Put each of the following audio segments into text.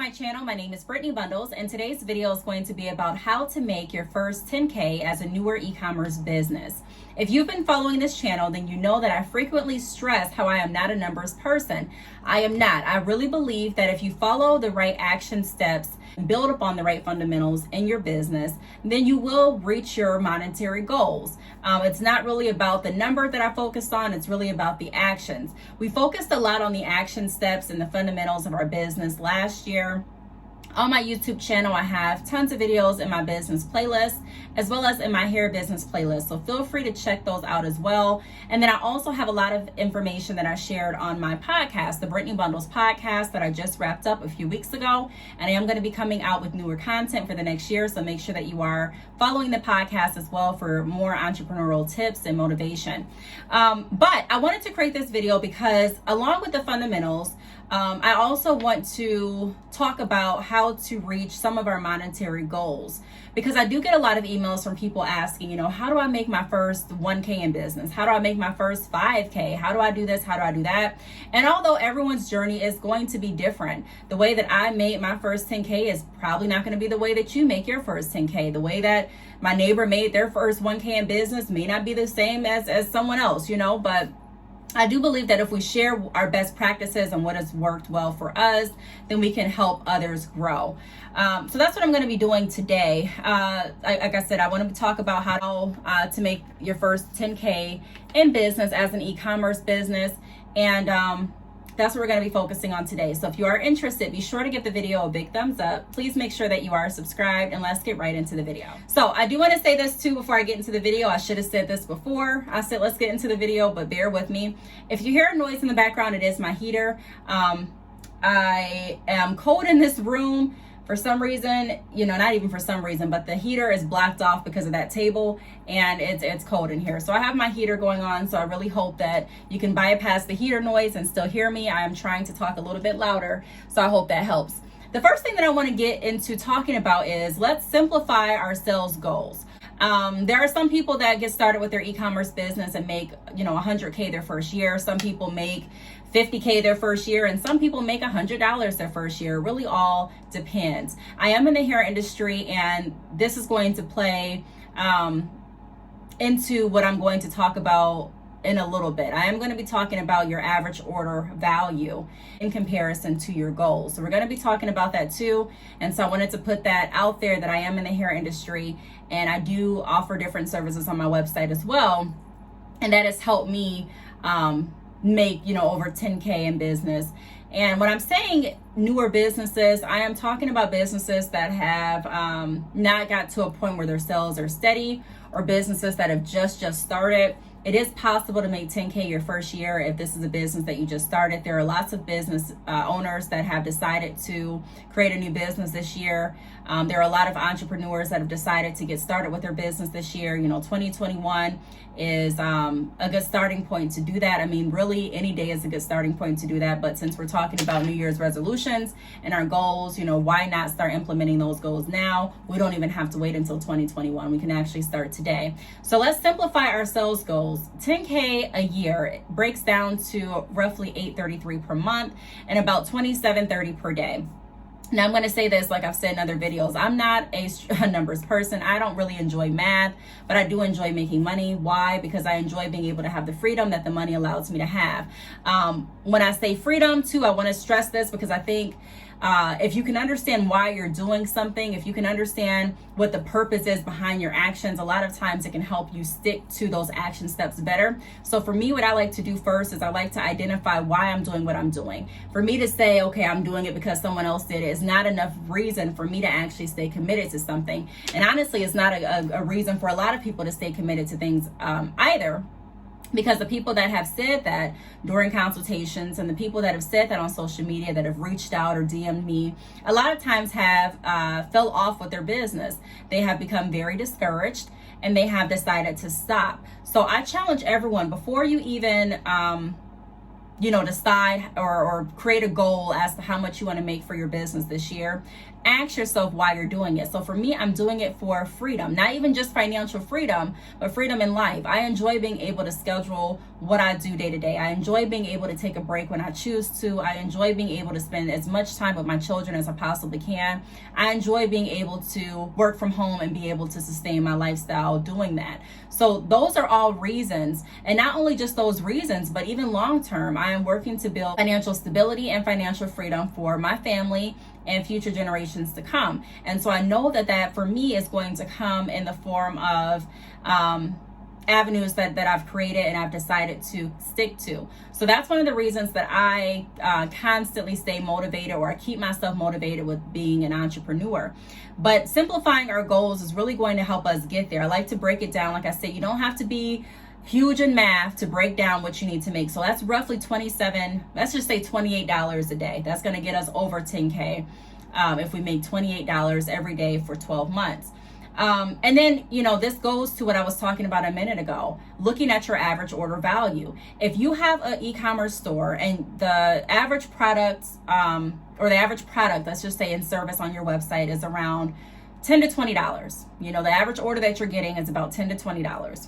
my channel. My name is Brittney Bundles, and today's video is going to be about how to make your first 10K as a newer e-commerce business. If you've been following this channel, then you know that I frequently stress how I am not a numbers person. I am not. I really believe that if you follow the right action steps and build upon the right fundamentals in your business, then you will reach your monetary goals. It's not really about the number that I focused on. It's really about the actions. We focused a lot on the action steps and the fundamentals of our business last year. On my YouTube channel, I have tons of videos in my business playlist, as well as in my hair business playlist. So feel free to check those out as well. And then I also have a lot of information that I shared on my podcast, the Brittney Bundles podcast that I just wrapped up a few weeks ago. And I am going to be coming out with newer content for the next year. So make sure that you are following the podcast as well for more entrepreneurial tips and motivation. But I wanted to create this video because along with the fundamentals, I also want to talk about how to reach some of our monetary goals, because I do get a lot of emails from people asking, how do I make my first 1K in business? How do I make my first 5K? How do I do this? How do I do that? And although everyone's journey is going to be different, the way that I made my first 10K is probably not going to be the way that you make your first 10K. The way that my neighbor made their first 1K in business may not be the same as someone else, but I do believe that if we share our best practices and what has worked well for us, then we can help others grow. So that's what I'm going to be doing today. Like I said, I want to talk about how to make your first 10K in business as an e-commerce business. And that's what we're going to be focusing on today. So if you are interested, be sure to give the video a big thumbs up. Please make sure that you are subscribed, and let's get right into the video. So I do want to say this too before I get into the video. I should have said this before I said let's get into the video, but bear with me. If you hear a noise in the background, it is my heater. I am cold in this room. For some reason, not even for some reason, but the heater is blocked off because of that table, and it's cold in here. So I have my heater going on, so I really hope that you can bypass the heater noise and still hear me. I am trying to talk a little bit louder, so I hope that helps. The first thing that I want to get into talking about is let's simplify our sales goals. There are some people that get started with their e-commerce business and make, 100K their first year. Some people make 50K their first year, and some people make $100 their first year. It really all depends. I am in the hair industry, and this is going to play into what I'm going to talk about in a little bit. I am going to be talking about your average order value in comparison to your goals. So we're going to be talking about that too. And so I wanted to put that out there that I am in the hair industry, and I do offer different services on my website as well. And that has helped me make, over 10K in business. And when I'm saying newer businesses, I am talking about businesses that have not got to a point where their sales are steady, or businesses that have just started. It is possible to make 10K your first year if this is a business that you just started. There are lots of business owners that have decided to create a new business this year. There are a lot of entrepreneurs that have decided to get started with their business this year. 2021 is a good starting point to do that. I mean, really, any day is a good starting point to do that. But since we're talking about New Year's resolutions and our goals, why not start implementing those goals now? We don't even have to wait until 2021. We can actually start today. So let's simplify our sales goals. 10K a year breaks down to roughly $833 per month and about $2730 per day. Now, I'm going to say this, like I've said in other videos, I'm not a numbers person. I don't really enjoy math, but I do enjoy making money. Why? Because I enjoy being able to have the freedom that the money allows me to have. When I say freedom too, I want to stress this because I think if you can understand why you're doing something, if you can understand what the purpose is behind your actions, a lot of times it can help you stick to those action steps better. So for me, what I like to do first is I like to identify why I'm doing what I'm doing. For me to say, okay, I'm doing it because someone else did it is not enough reason for me to actually stay committed to something. And honestly, it's not a reason for a lot of people to stay committed to things either. Because the people that have said that during consultations and the people that have said that on social media that have reached out or DM'd me, a lot of times have fell off with their business. They have become very discouraged and they have decided to stop. So I challenge everyone, before you even decide or create a goal as to how much you want to make for your business this year. Ask yourself why you're doing it. So for me, I'm doing it for freedom, not even just financial freedom, but freedom in life. I enjoy being able to schedule what I do day to day. I enjoy being able to take a break when I choose to. I enjoy being able to spend as much time with my children as I possibly can. I enjoy being able to work from home and be able to sustain my lifestyle doing that. So those are all reasons, and not only just those reasons, but even long term, I am working to build financial stability and financial freedom for my family and future generations to come. And so I know that for me is going to come in the form of avenues that I've created and I've decided to stick to. So that's one of the reasons that I constantly stay motivated, or I keep myself motivated with being an entrepreneur. But simplifying our goals is really going to help us get there. I like to break it down. Like I said, you don't have to be huge in math to break down what you need to make. So that's roughly let's just say $28 a day. That's going to get us over 10K if we make $28 every day for 12 months. And then, this goes to what I was talking about a minute ago, looking at your average order value. If you have an e-commerce store and the average product, let's just say in service on your website is around $10 to $20. The average order that you're getting is about $10 to $20.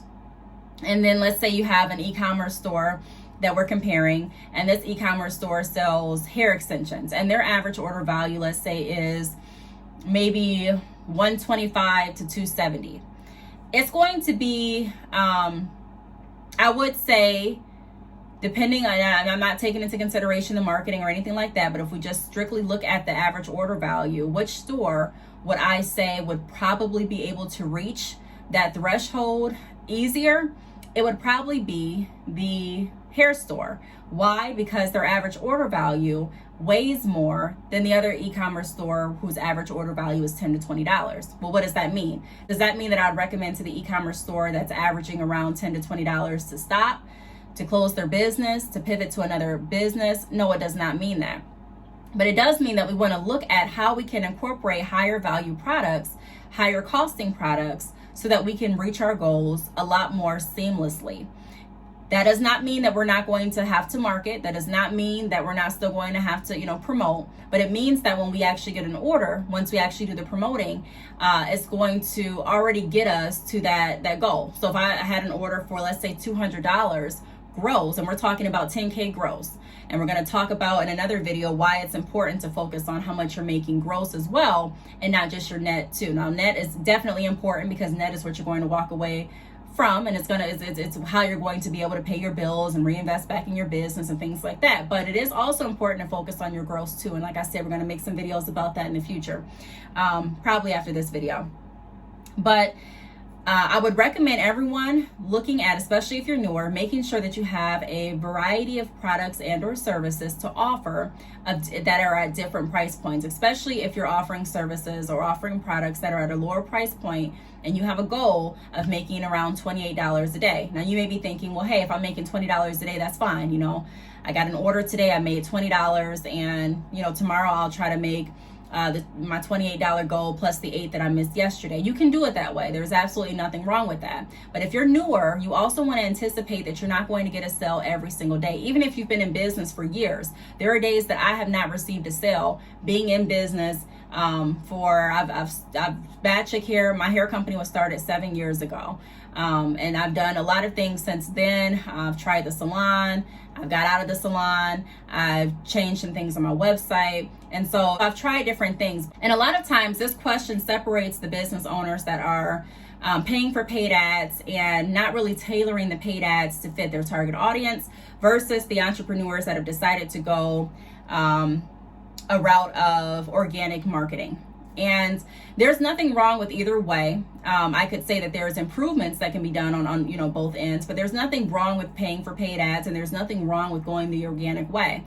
And then let's say you have an e-commerce store that we're comparing, and this e-commerce store sells hair extensions, and their average order value, let's say, is maybe $125 to $270. It's going to be, I would say, depending on, I'm not taking into consideration the marketing or anything like that, but if we just strictly look at the average order value, which store would I say would probably be able to reach that threshold easier? It would probably be the hair store. Why? Because their average order value weighs more than the other e-commerce store whose average order value is $10 to $20. Well, what does that mean? Does that mean that I'd recommend to the e-commerce store that's averaging around $10 to $20 to stop, to close their business, to pivot to another business? No, it does not mean that. But it does mean that we want to look at how we can incorporate higher value products, higher costing products, so that we can reach our goals a lot more seamlessly. That does not mean that we're not going to have to market. That does not mean that we're not still going to have to, promote. But it means that when we actually get an order, once we actually do the promoting, it's going to already get us to that goal. So if I had an order for, let's say, $200 gross, and we're talking about 10K gross, and we're going to talk about in another video why it's important to focus on how much you're making gross as well, and not just your net too. Now, net is definitely important because net is what you're going to walk away from, and it's how you're going to be able to pay your bills and reinvest back in your business and things like that. But it is also important to focus on your gross too. And like I said, we're going to make some videos about that in the future, probably after this video. But I would recommend everyone looking at, especially if you're newer, making sure that you have a variety of products and or services to offer that are at different price points, especially if you're offering services or offering products that are at a lower price point and you have a goal of making around $28 a day. Now you may be thinking, well, hey, if I'm making $20 a day, that's fine. I got an order today, I made $20, and tomorrow I'll try to make my $28 goal plus the $8 that I missed yesterday. You can do it that way. There's absolutely nothing wrong with that. But if you're newer, you also want to anticipate that you're not going to get a sale every single day. Even if you've been in business for years, there are days that I have not received a sale being in business. I've Bad Chick Hair, my hair company was started 7 years ago. And I've done a lot of things since then. I've tried the salon. I've got out of the salon. I've changed some things on my website. And so I've tried different things. And a lot of times this question separates the business owners that are paying for paid ads and not really tailoring the paid ads to fit their target audience versus the entrepreneurs that have decided to go a route of organic marketing. And there's nothing wrong with either way. I could say that there's improvements that can be done on both ends, but there's nothing wrong with paying for paid ads, and there's nothing wrong with going the organic way.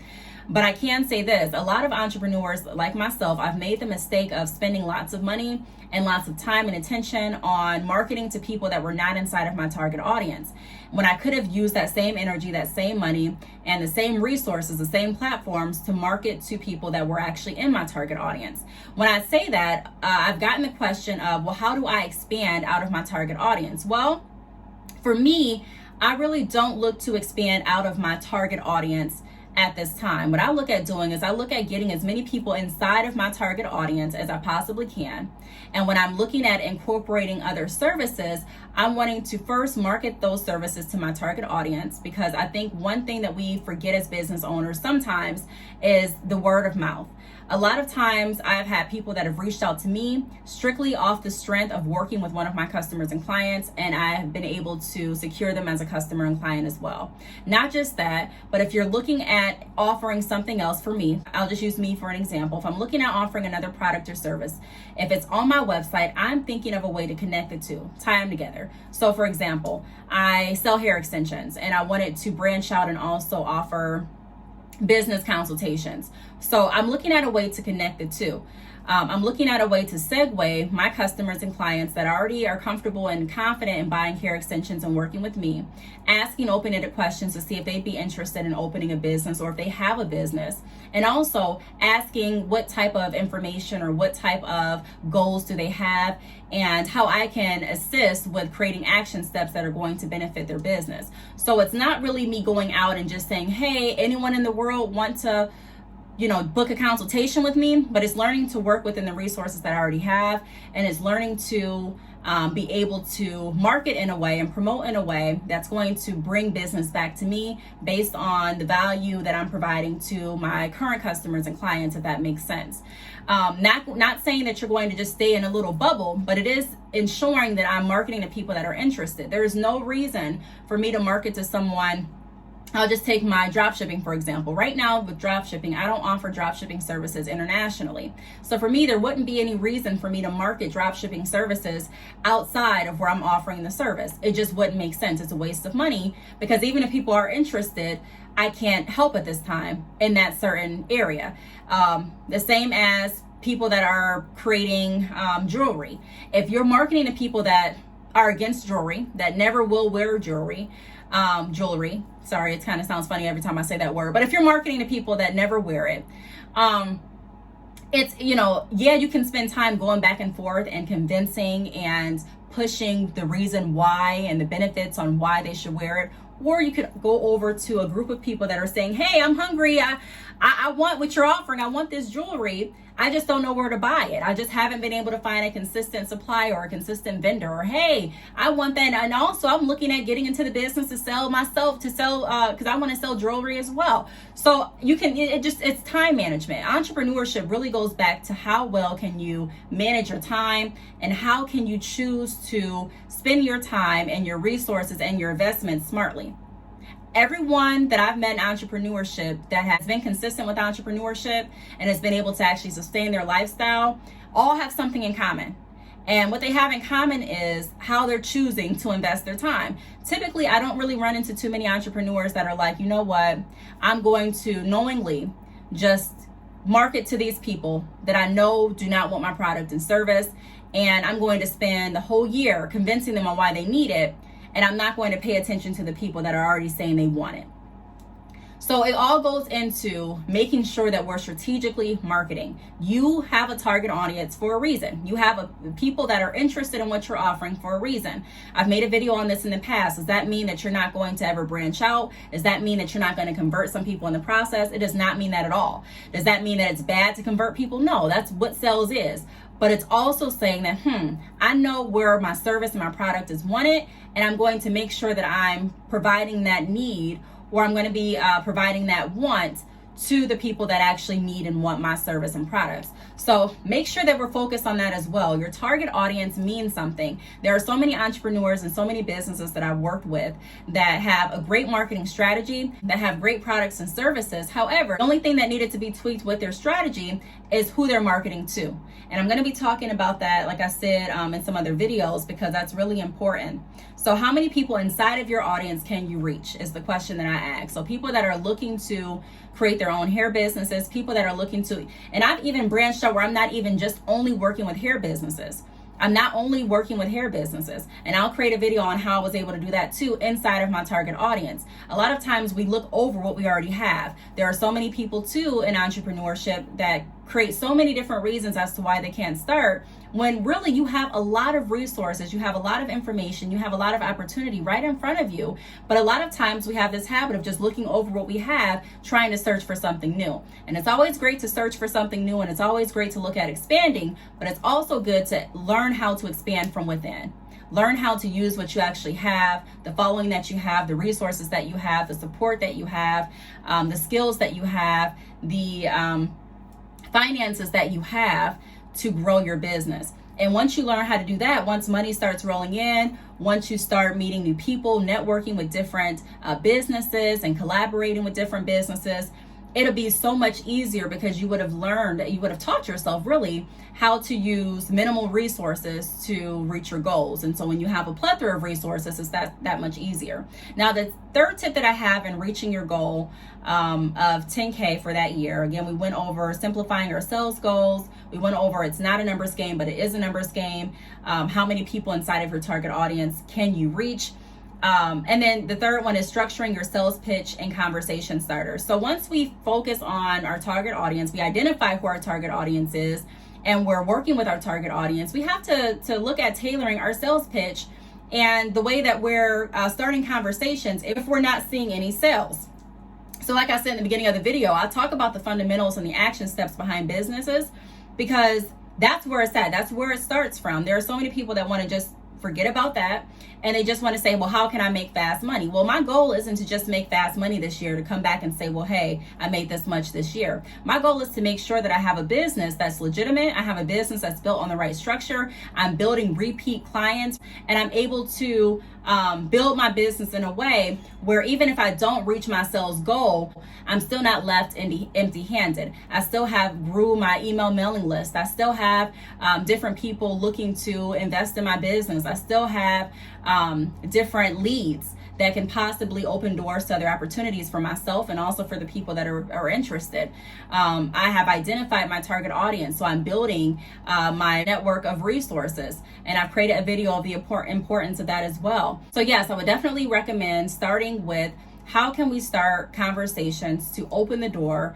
But I can say this, a lot of entrepreneurs like myself, I've made the mistake of spending lots of money and lots of time and attention on marketing to people that were not inside of my target audience, when I could have used that same energy, that same money, and the same resources, the same platforms to market to people that were actually in my target audience. When I say that, I've gotten the question of, well, how do I expand out of my target audience? Well, for me, I really don't look to expand out of my target audience at this time. What I look at doing is I look at getting as many people inside of my target audience as I possibly can. And when I'm looking at incorporating other services, I'm wanting to first market those services to my target audience, because I think one thing that we forget as business owners sometimes is the word of mouth. A lot of times I've had people that have reached out to me strictly off the strength of working with one of my customers and clients, and I have been able to secure them as a customer and client as well. Not just that, but if you're looking at offering something else for me, I'll just use me for an example. If I'm looking at offering another product or service, if it's on my website, I'm thinking of a way to connect the two, tie them together. So for example, I sell hair extensions and I wanted to branch out and also offer business consultations. So I'm looking at a way to connect the two. I'm looking at a way to segue my customers and clients that already are comfortable and confident in buying hair extensions and working with me, asking open-ended questions to see if they'd be interested in opening a business or if they have a business, and also asking what type of information or what type of goals do they have and how I can assist with creating action steps that are going to benefit their business. So it's not really me going out and just saying, hey, anyone in the world want to book a consultation with me, but it's learning to work within the resources that I already have, and it's learning to be able to market in a way and promote in a way that's going to bring business back to me based on the value that I'm providing to my current customers and clients, if that makes sense. Not saying that you're going to just stay in a little bubble, but it is ensuring that I'm marketing to people that are interested. There is no reason for me to market to someone. I'll just take my drop shipping, for example. Right now with drop shipping, I don't offer drop shipping services internationally. So for me, there wouldn't be any reason for me to market drop shipping services outside of where I'm offering the service. It just wouldn't make sense. It's a waste of money, because even if people are interested, I can't help at this time in that certain area. The same as people that are creating jewelry. If you're marketing to people that are against jewelry, that never will wear jewelry, sorry, it kind of sounds funny every time I say that word, but if you're marketing to people that never wear it, it's, you can spend time going back and forth and convincing and pushing the reason why and the benefits on why they should wear it. Or you could go over to a group of people that are saying, hey, I'm hungry. I want what you're offering. I want this jewelry. I just don't know where to buy it. I just haven't been able to find a consistent supplier or a consistent vendor. Or, hey, I want that. And also I'm looking at getting into the business to sell because I want to sell jewelry as well. So it's time management. Entrepreneurship really goes back to how well can you manage your time and how can you choose to spend your time and your resources and your investments smartly. Everyone that I've met in entrepreneurship that has been consistent with entrepreneurship and has been able to actually sustain their lifestyle all have something in common. And what they have in common is how they're choosing to invest their time. Typically, I don't really run into too many entrepreneurs that are like, you know what, I'm going to knowingly just market to these people that I know do not want my product and service, and I'm going to spend the whole year convincing them on why they need it, and I'm not going to pay attention to the people that are already saying they want it. So it all goes into making sure that we're strategically marketing. You have a target audience for a reason. You have people that are interested in what you're offering for a reason. I've made a video on this in the past. Does that mean that you're not going to ever branch out? Does that mean that you're not going to convert some people in the process? It does not mean that at all. Does that mean that it's bad to convert people? No, that's what sales is. But it's also saying that, I know where my service and my product is wanted, and I'm going to make sure that I'm providing that need, or I'm going to be providing that want to the people that actually need and want my service and products. So make sure that we're focused on that as well. Your target audience means something. There are so many entrepreneurs and so many businesses that I've worked with that have a great marketing strategy, that have great products and services. However, the only thing that needed to be tweaked with their strategy is who they're marketing to. And I'm going to be talking about that, like I said, in some other videos, because that's really important. So how many people inside of your audience can you reach is the question that I ask. So people that are looking to create their own hair businesses, people that are looking to, and I've even branched out where I'm not even just only working with hair businesses. I'm not only working with hair businesses, and I'll create a video on how I was able to do that too inside of my target audience. A lot of times we look over what we already have. There are so many people too in entrepreneurship that create so many different reasons as to why they can't start, when really you have a lot of resources, you have a lot of information, you have a lot of opportunity right in front of you. But a lot of times we have this habit of just looking over what we have, trying to search for something new. And it's always great to search for something new, and it's always great to look at expanding, but it's also good to learn how to expand from within. Learn how to use what you actually have, the following that you have, the resources that you have, the support that you have, the skills that you have, the finances that you have to grow your business. And once you learn how to do that, once money starts rolling in, once you start meeting new people, networking with different businesses and collaborating with different businesses, it'll be so much easier because you would have learned, you would have taught yourself really how to use minimal resources to reach your goals. And so when you have a plethora of resources, it's that much easier. Now, the third tip that I have in reaching your goal of 10K for that year, again, we went over simplifying our sales goals. We went over it's not a numbers game, but it is a numbers game. How many people inside of your target audience can you reach? And then the third one is structuring your sales pitch and conversation starters. So once we focus on our target audience, we identify who our target audience is, and we're working with our target audience, we have to look at tailoring our sales pitch and the way that we're starting conversations if we're not seeing any sales. So like I said in the beginning of the video, I talk about the fundamentals and the action steps behind businesses because that's where it's at. That's where it starts from. There are so many people that want to just forget about that, and they just want to say, well, how can I make fast money? Well, my goal isn't to just make fast money this year, to come back and say, well, hey, I made this much this year. My goal is to make sure that I have a business that's legitimate. I have a business that's built on the right structure. I'm building repeat clients, and I'm able to build my business in a way where even if I don't reach my sales goal, I'm still not left empty-handed. I still have grew my email mailing list. I still have different people looking to invest in my business. I still have different leads that can possibly open doors to other opportunities for myself and also for the people that are interested. I have identified my target audience, so I'm building my network of resources, and I've created a video of the importance of that as well. So yes, I would definitely recommend starting with how can we start conversations to open the door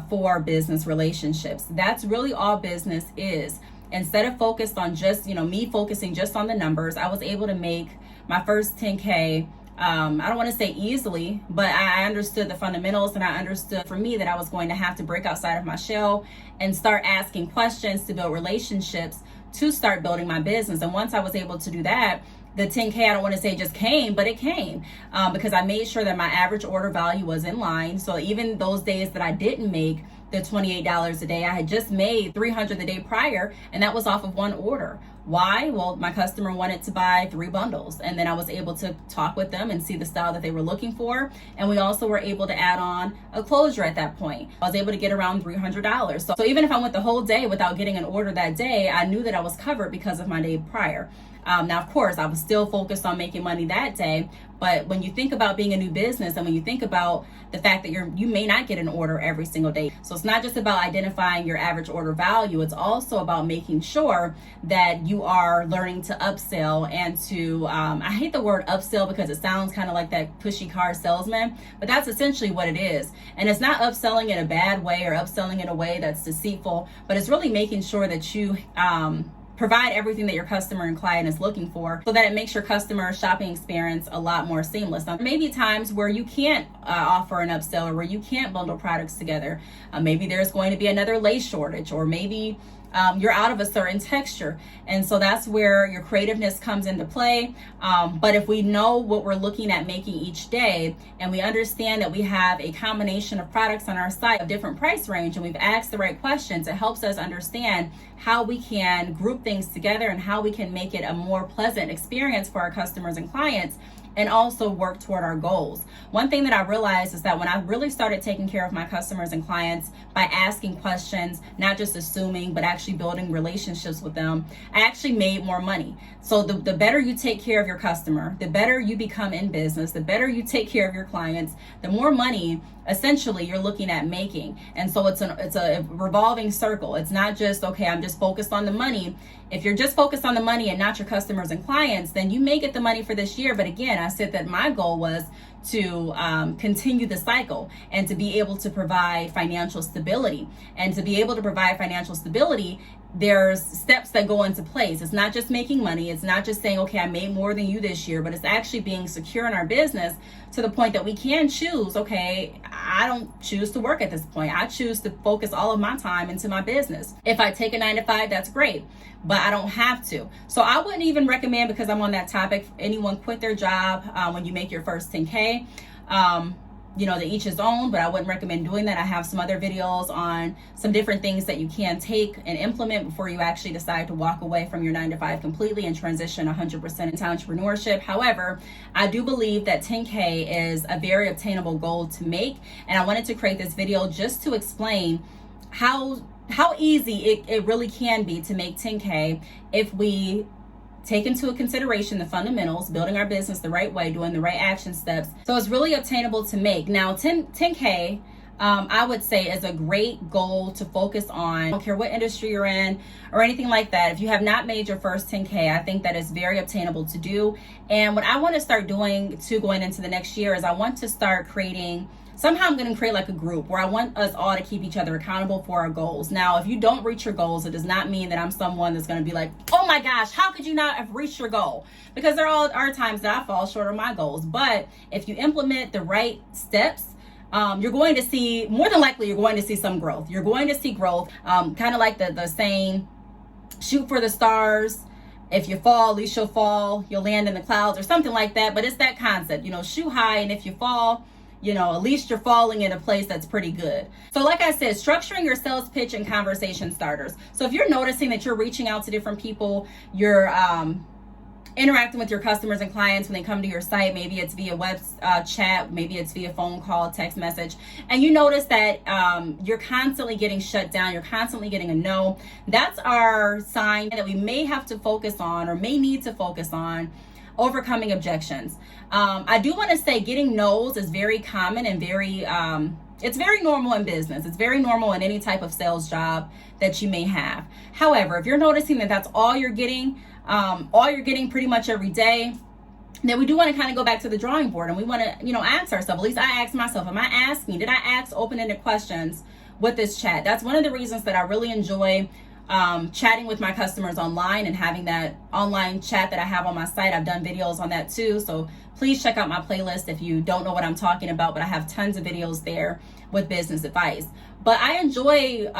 for business relationships. That's really all business is. Instead of focused on just, me focusing just on the numbers, I was able to make my first 10K. I don't want to say easily, but I understood the fundamentals, and I understood for me that I was going to have to break outside of my shell and start asking questions to build relationships to start building my business. And once I was able to do that, the 10K, I don't want to say just came, but it came because I made sure that my average order value was in line. So even those days that I didn't make the $28 a day, I had just made $300 the day prior, and that was off of one order. Why? Well, my customer wanted to buy 3 bundles, and then I was able to talk with them and see the style that they were looking for. And we also were able to add on a closure at that point. I was able to get around $300. So even if I went the whole day without getting an order that day, I knew that I was covered because of my day prior. Now, of course, I was still focused on making money that day. But when you think about being a new business, and when you think about the fact that you may not get an order every single day. So it's not just about identifying your average order value. It's also about making sure that you are learning to upsell and to, I hate the word upsell because it sounds kind of like that pushy car salesman, but that's essentially what it is. And it's not upselling in a bad way or upselling in a way that's deceitful, but it's really making sure that you, provide everything that your customer and client is looking for so that it makes your customer shopping experience a lot more seamless. Now, there may be times where you can't offer an upsell or where you can't bundle products together. Maybe there's going to be another lace shortage, or maybe you're out of a certain texture. And so that's where your creativeness comes into play. But if we know what we're looking at making each day, and we understand that we have a combination of products on our site of different price range, and we've asked the right questions, it helps us understand how we can group things together and how we can make it a more pleasant experience for our customers and clients, and also work toward our goals. One thing that I realized is that when I really started taking care of my customers and clients by asking questions, not just assuming, but actually building relationships with them, I actually made more money. So the better you take care of your customer, the better you become in business, the better you take care of your clients, the more money essentially you're looking at making. And so it's a revolving circle. It's not just, okay, I'm just focused on the money. If you're just focused on the money and not your customers and clients, then you may get the money for this year. But again, I said that my goal was to continue the cycle and to be able to provide financial stability. And to be able to provide financial stability, there's steps that go into place. It's not just making money. It's not just saying, okay, I made more than you this year, but it's actually being secure in our business to the point that we can choose, okay, I don't choose to work at this point. I choose to focus all of my time into my business. If I take a 9-to-5, that's great, but I don't have to. So I wouldn't even recommend, because I'm on that topic, anyone quit their job when you make your first 10K. To each his own, but I wouldn't recommend doing that. I have some other videos on some different things that you can take and implement before you actually decide to walk away from your 9-to-5 completely and transition 100% into entrepreneurship. However, I do believe that 10K is a very obtainable goal to make, and I wanted to create this video just to explain how easy it really can be to make 10K if we take into consideration the fundamentals, building our business the right way, doing the right action steps. So it's really obtainable to make. Now, 10K, I would say, is a great goal to focus on. I don't care what industry you're in or anything like that. If you have not made your first 10K, I think that is very obtainable to do. And what I want to start doing going into the next year is I want to start creating, somehow I'm going to create like a group where I want us all to keep each other accountable for our goals. Now, if you don't reach your goals, it does not mean that I'm someone that's going to be like, oh my gosh, how could you not have reached your goal? Because there are times that I fall short of my goals. But if you implement the right steps, you're going to see, more than likely, you're going to see some growth. You're going to see growth, kind of like the saying, shoot for the stars. If you fall, at least you'll fall. You'll land in the clouds or something like that. But it's that concept, shoot high, and if you fall, at least you're falling in a place that's pretty good. So like I said, structuring your sales pitch and conversation starters. So if you're noticing that you're reaching out to different people, you're interacting with your customers and clients when they come to your site, maybe it's via web chat, maybe it's via phone call, text message, and you notice that you're constantly getting shut down, you're constantly getting a no, that's our sign that we may have to focus on or may need to focus on overcoming objections. I do want to say getting no's is very common and it's very normal in business. It's very normal in any type of sales job that you may have. However, if you're noticing that that's all you're getting pretty much every day, then we do want to kind of go back to the drawing board and we want to, ask ourselves, at least I ask myself, did I ask open-ended questions with this chat? That's one of the reasons that I really enjoy chatting with my customers online and having that online chat that I have on my site. I've done videos on that too, so please check out my playlist if you don't know what I'm talking about, but I have tons of videos there with business advice. But I enjoy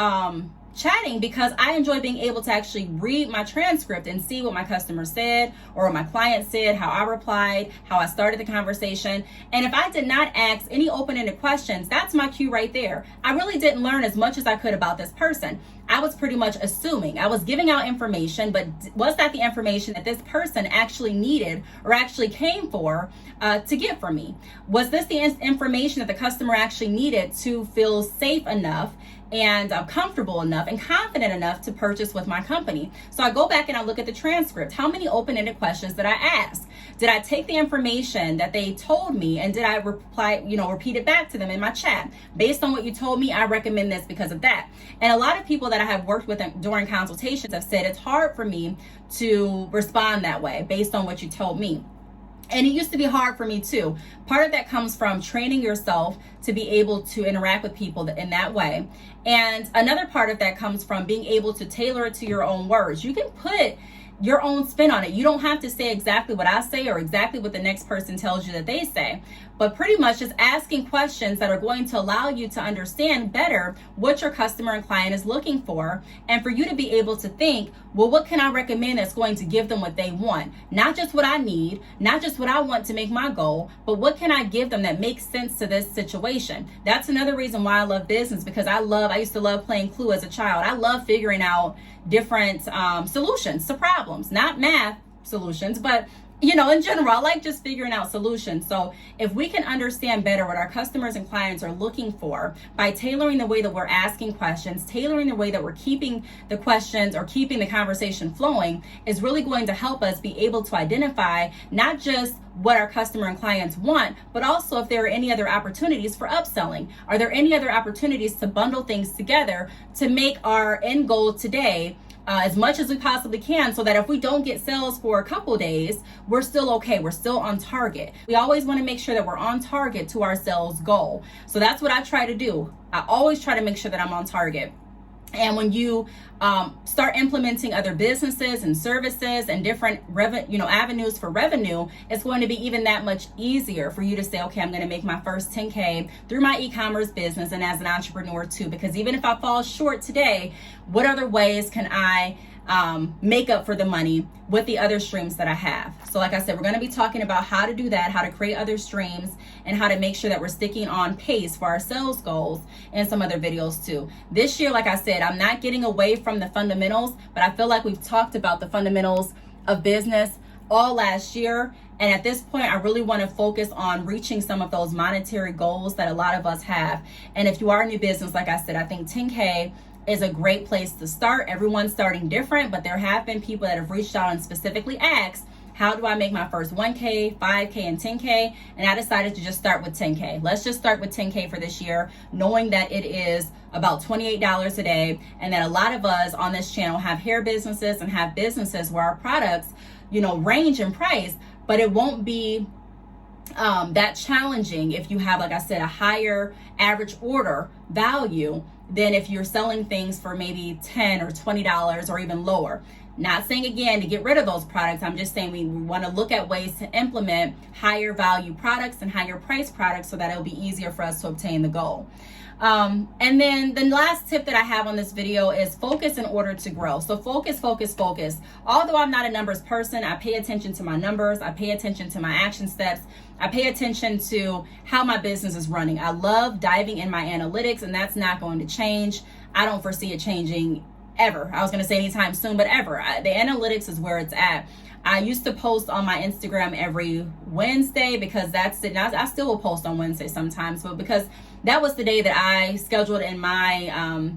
chatting because I enjoy being able to actually read my transcript and see what my customer said or what my client said, how I replied, how I started the conversation. And if I did not ask any open-ended questions, that's my cue right there. I really didn't learn as much as I could about this person. I was pretty much assuming. I was giving out information, but was that the information that this person actually needed or actually came for to get from me? Was this the information that the customer actually needed to feel safe enough and comfortable enough and confident enough to purchase with my company? So I go back and I look at the transcript. How many open-ended questions did I ask? Did I take the information that they told me and did I repeat it back to them in my chat? Based on what you told me, I recommend this because of that. And a lot of people that I have worked with during consultations have said it's hard for me to respond that way based on what you told me. And it used to be hard for me too. Part of that comes from training yourself to be able to interact with people in that way. And another part of that comes from being able to tailor it to your own words. You can put your own spin on it. You don't have to say exactly what I say or exactly what the next person tells you that they say, but pretty much just asking questions that are going to allow you to understand better what your customer and client is looking for, and for you to be able to think, well, what can I recommend that's going to give them what they want? Not just what I need, not just what I want to make my goal, but what can I give them that makes sense to this situation? That's another reason why I love business, because I used to love playing Clue as a child. I love figuring out different solutions to problems, not math solutions, but in general, I like just figuring out solutions. So if we can understand better what our customers and clients are looking for by tailoring the way that we're asking questions, tailoring the way that we're keeping the questions or keeping the conversation flowing, is really going to help us be able to identify not just what our customer and clients want, but also if there are any other opportunities for upselling. Are there any other opportunities to bundle things together to make our end goal today as much as we possibly can, so that if we don't get sales for a couple days, we're still okay. We're still on target. We always want to make sure that we're on target to our sales goal. So that's what I try to do. I always try to make sure that I'm on target. And when you start implementing other businesses and services and different avenues for revenue, it's going to be even that much easier for you to say, okay, I'm going to make my first 10K through my e-commerce business and as an entrepreneur too. Because even if I fall short today, what other ways can I make up for the money with the other streams that I have? So like I said, we're going to be talking about how to do that, how to create other streams, and how to make sure that we're sticking on pace for our sales goals, and some other videos too. This year, like I said, I'm not getting away from the fundamentals, but I feel like we've talked about the fundamentals of business all last year. And at this point, I really want to focus on reaching some of those monetary goals that a lot of us have. And if you are a new business, like I said, I think 10K is a great place to start. Everyone's starting different, but there have been people that have reached out and specifically asked, how do I make my first 1K, 5K, and 10K? And I decided to just start with 10K. Let's just start with 10K for this year, knowing that it is about $28 a day, and that a lot of us on this channel have hair businesses and have businesses where our products, range in price, but it won't be that challenging if you have, like I said, a higher average order value than if you're selling things for maybe $10 or $20 or even lower. Not saying again to get rid of those products. I'm just saying we want to look at ways to implement higher value products and higher price products so that it'll be easier for us to obtain the goal. And then the last tip that I have on this video is focus in order to grow. So focus, focus, focus. Although I'm not a numbers person, I pay attention to my numbers. I pay attention to my action steps. I pay attention to how my business is running. I love diving in my analytics, and that's not going to change. I don't foresee it changing ever. I was going to say anytime soon, but ever. The analytics is where it's at. I used to post on my Instagram every Wednesday because that's it. Now, I still will post on Wednesday sometimes, but because that was the day that I scheduled in my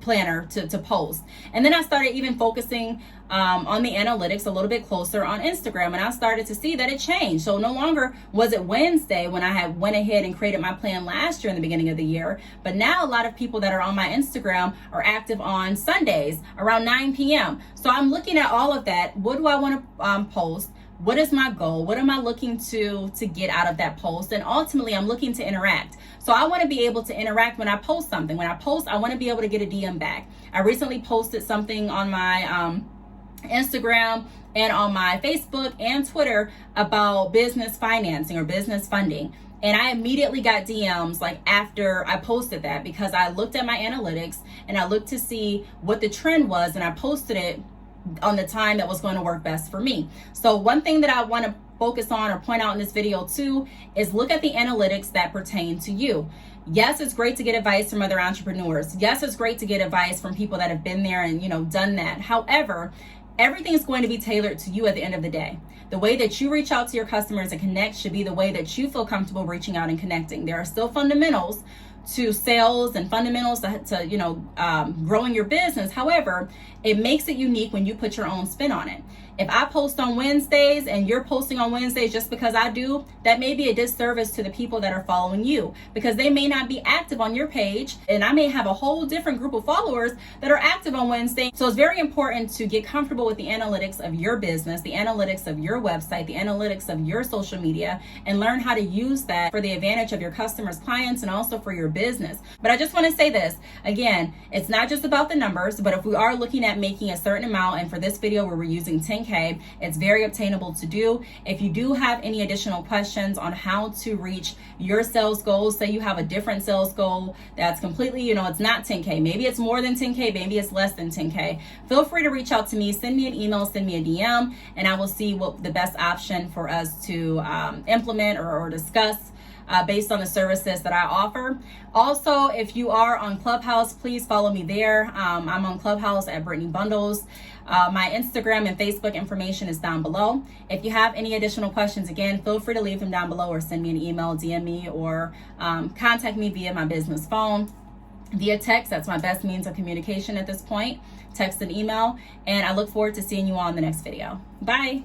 planner to post. And then I started even focusing on the analytics a little bit closer on Instagram, and I started to see that it changed. So no longer was it Wednesday when I had went ahead and created my plan last year in the beginning of the year, but now a lot of people that are on my Instagram are active on Sundays around 9 p.m. So I'm looking at all of that. What do I want to post? What is my goal? What am I looking to get out of that post? And ultimately, I'm looking to interact. So I want to be able to interact when I post something. When I post, I want to be able to get a DM back. I recently posted something on my Instagram and on my Facebook and Twitter about business financing or business funding. And I immediately got DMs like after I posted that, because I looked at my analytics and I looked to see what the trend was, and I posted it on the time that was going to work best for me. So one thing that I want to focus on or point out in this video too is look at the analytics that pertain to you. Yes, it's great to get advice from other entrepreneurs. Yes, it's great to get advice from people that have been there and done that. However, everything is going to be tailored to you at the end of the day. The way that you reach out to your customers and connect should be the way that you feel comfortable reaching out and connecting. There are still fundamentals to sales and fundamentals to growing your business. However, it makes it unique when you put your own spin on it. If I post on Wednesdays and you're posting on Wednesdays just because I do, that may be a disservice to the people that are following you, because they may not be active on your page, and I may have a whole different group of followers that are active on Wednesday. So it's very important to get comfortable with the analytics of your business, the analytics of your website, the analytics of your social media, and learn how to use that for the advantage of your customers, clients, and also for your business. But I just want to say this again, it's not just about the numbers, but if we are looking at making a certain amount, and for this video where we're using 10K, it's very obtainable to do. If you do have any additional questions on how to reach your sales goals, say you have a different sales goal that's completely, it's not 10K, maybe it's more than 10K, maybe it's less than 10K, feel free to reach out to me, send me an email, send me a DM, and I will see what the best option for us to implement or discuss based on the services that I offer. Also, if you are on Clubhouse, please follow me there. I'm on Clubhouse at Brittney Bundles. My Instagram and Facebook information is down below. If you have any additional questions, again, feel free to leave them down below or send me an email, DM me, or contact me via my business phone. Via text, that's my best means of communication at this point. Text and email. And I look forward to seeing you all in the next video. Bye.